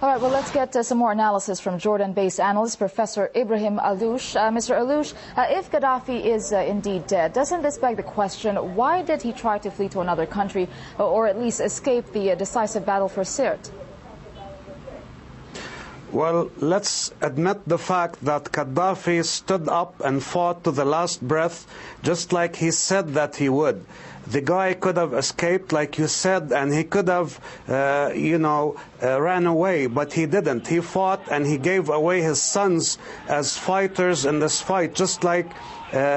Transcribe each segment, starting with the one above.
All right, well, let's get some more analysis from Jordan-based analyst Professor Ibrahim Allouche. Mr. Allouche, if Gaddafi is indeed dead, doesn't this beg the question, why did he try to flee to another country or at least escape the decisive battle for Sirte? Well, let's admit the fact that Gaddafi stood up and fought to the last breath, just like he said that he would. The guy could have escaped, like you said, and he could have, ran away, but he didn't. He fought and he gave away his sons as fighters in this fight, just like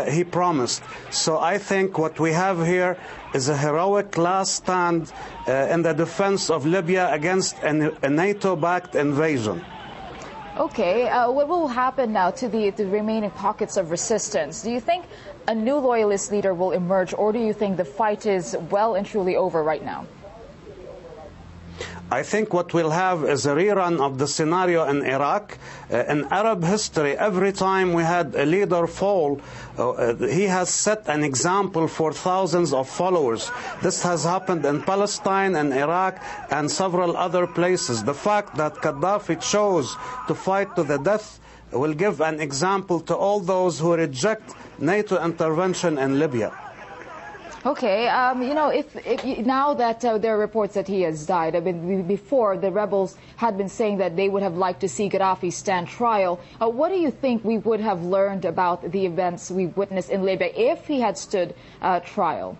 he promised. So I think what we have here is a heroic last stand in the defense of Libya against a NATO-backed invasion. Okay, what will happen now to the remaining pockets of resistance? Do you think a new loyalist leader will emerge, or do you think the fight is well and truly over right now? I think what we'll have is a rerun of the scenario in Iraq. In Arab history, every time we had a leader fall, he has set an example for thousands of followers. This has happened in Palestine and Iraq and several other places. The fact that Gaddafi chose to fight to the death will give an example to all those who reject NATO intervention in Libya. Okay, if now that there are reports that he has died, I mean, before the rebels had been saying that they would have liked to see Gaddafi stand trial, what do you think we would have learned about the events we witnessed in Libya if he had stood trial?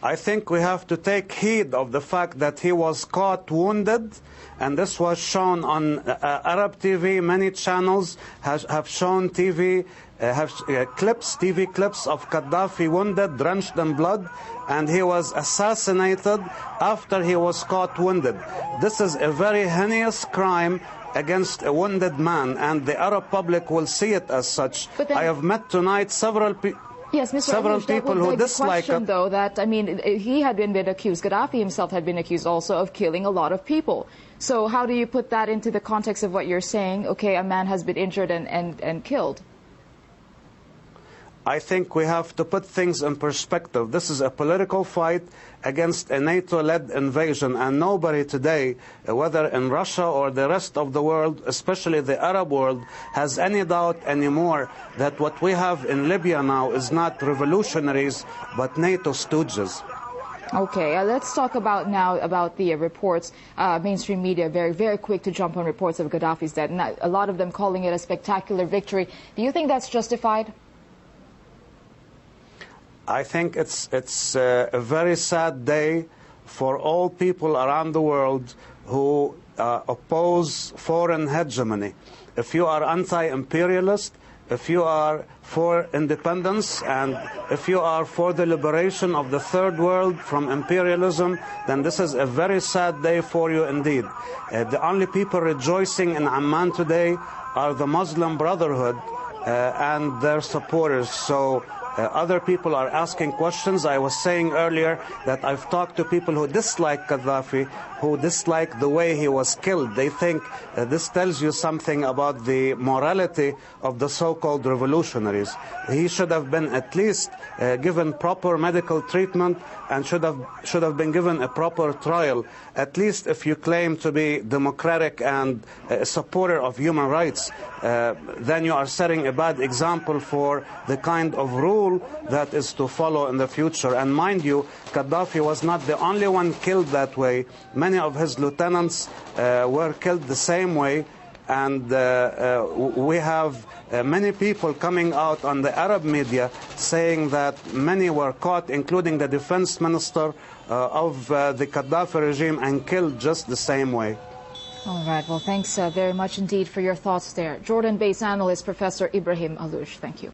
I think we have to take heed of the fact that he was caught wounded, and this was shown on Arab TV. Many channels have shown TV clips of Gaddafi wounded, drenched in blood, and he was assassinated after he was caught wounded. This is a very heinous crime against a wounded man, and the Arab public will see it as such. I have met tonight several people. Yes, Mr. Several Allouche, people who dislike him. Though, that, I mean, he had been accused, Gaddafi himself had been accused also of killing a lot of people. So how do you put that into the context of what you're saying? Okay, a man has been injured and killed. I think we have to put things in perspective. This is a political fight against a NATO-led invasion, and nobody today, whether in Russia or the rest of the world, especially the Arab world, has any doubt anymore that what we have in Libya now is not revolutionaries, but NATO stooges. Okay, let's talk about the reports. Mainstream media very quick to jump on reports of Gaddafi's death, and a lot of them calling it a spectacular victory. Do you think that's justified? I think it's a very sad day for all people around the world who oppose foreign hegemony. If you are anti-imperialist, if you are for independence, and if you are for the liberation of the third world from imperialism, then this is a very sad day for you indeed. The only people rejoicing in Amman today are the Muslim Brotherhood and their supporters. So other people are asking questions. I was saying earlier that I've talked to people who dislike Gaddafi, who dislike the way he was killed. They think this tells you something about the morality of the so-called revolutionaries. He should have been at least given proper medical treatment and should have been given a proper trial. At least if you claim to be democratic and a supporter of human rights, then you are setting a bad example for the kind of rule that is to follow in the future. And mind you, Gaddafi was not the only one killed that way. Many of his lieutenants were killed the same way. And we have many people coming out on the Arab media saying that many were caught, including the defense minister of the Gaddafi regime, and killed just the same way. All right. Well, thanks very much indeed for your thoughts there. Jordan-based analyst Professor Ibrahim Allouche. Thank you.